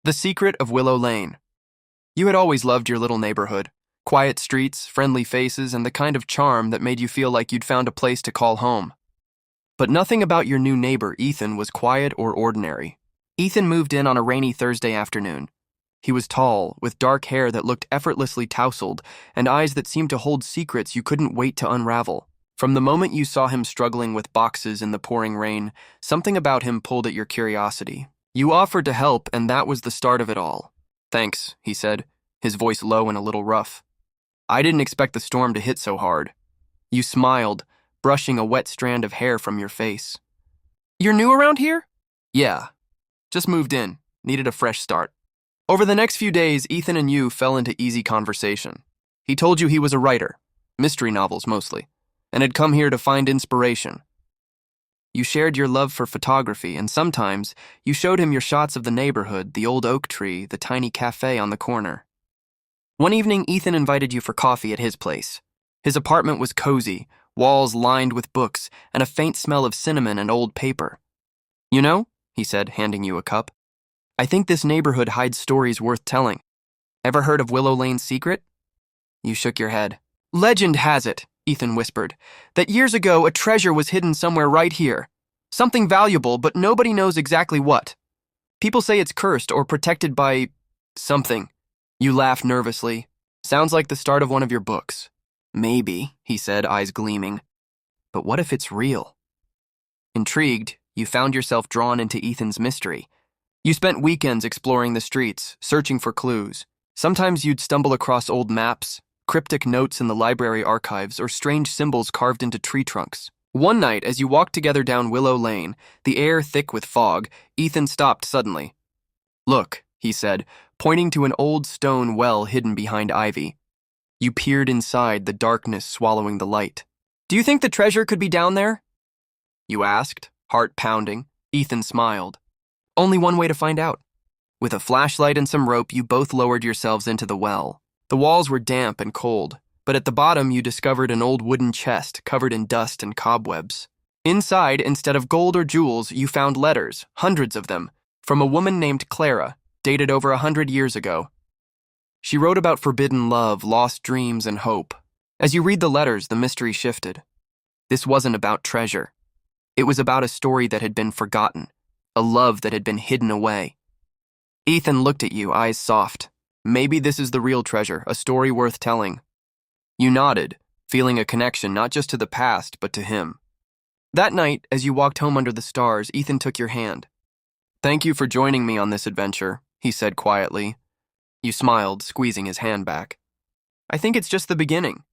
The Secret of Willow Lane. You had always loved your little neighborhood. Quiet streets, friendly faces, and the kind of charm that made you feel like you'd found a place to call home. But nothing about your new neighbor, Ethan, was quiet or ordinary. Ethan moved in on a rainy Thursday afternoon. He was tall, with dark hair that looked effortlessly tousled, and eyes that seemed to hold secrets you couldn't wait to unravel. From the moment you saw him struggling with boxes in the pouring rain, something about him pulled at your curiosity. You offered to help, and that was the start of it all. "Thanks," he said, his voice low and a little rough. "I didn't expect the storm to hit so hard." You smiled, brushing a wet strand of hair from your face. "You're new around here?" "Yeah. Just moved in. Needed a fresh start." Over the next few days, Ethan and you fell into easy conversation. He told you he was a writer, mystery novels mostly, and had come here to find inspiration. You shared your love for photography, and sometimes you showed him your shots of the neighborhood, the old oak tree, the tiny cafe on the corner. One evening, Ethan invited you for coffee at his place. His apartment was cozy, walls lined with books, and a faint smell of cinnamon and old paper. "You know," he said, handing you a cup, "I think this neighborhood hides stories worth telling. Ever heard of Willow Lane's secret?" You shook your head. "Legend has it," Ethan whispered, "that years ago a treasure was hidden somewhere right here. Something valuable, but nobody knows exactly what. People say it's cursed or protected by something." You laughed nervously. "Sounds like the start of one of your books." "Maybe," he said, eyes gleaming. "But what if it's real?" Intrigued, you found yourself drawn into Ethan's mystery. You spent weekends exploring the streets, searching for clues. Sometimes you'd stumble across old maps, cryptic notes in the library archives, or strange symbols carved into tree trunks. One night, as you walked together down Willow Lane, the air thick with fog, Ethan stopped suddenly. "Look," he said, pointing to an old stone well hidden behind ivy. You peered inside, the darkness swallowing the light. "Do you think the treasure could be down there?" You asked, heart pounding. Ethan smiled. "Only one way to find out." With a flashlight and some rope, you both lowered yourselves into the well. The walls were damp and cold, but at the bottom you discovered an old wooden chest covered in dust and cobwebs. Inside, instead of gold or jewels, you found letters, hundreds of them, from a woman named Clara, dated over 100 years ago. She wrote about forbidden love, lost dreams, and hope. As you read the letters, the mystery shifted. This wasn't about treasure. It was about a story that had been forgotten, a love that had been hidden away. Ethan looked at you, eyes soft. "Maybe this is the real treasure, a story worth telling." You nodded, feeling a connection not just to the past, but to him. That night, as you walked home under the stars, Ethan took your hand. "Thank you for joining me on this adventure," he said quietly. You smiled, squeezing his hand back. "I think it's just the beginning.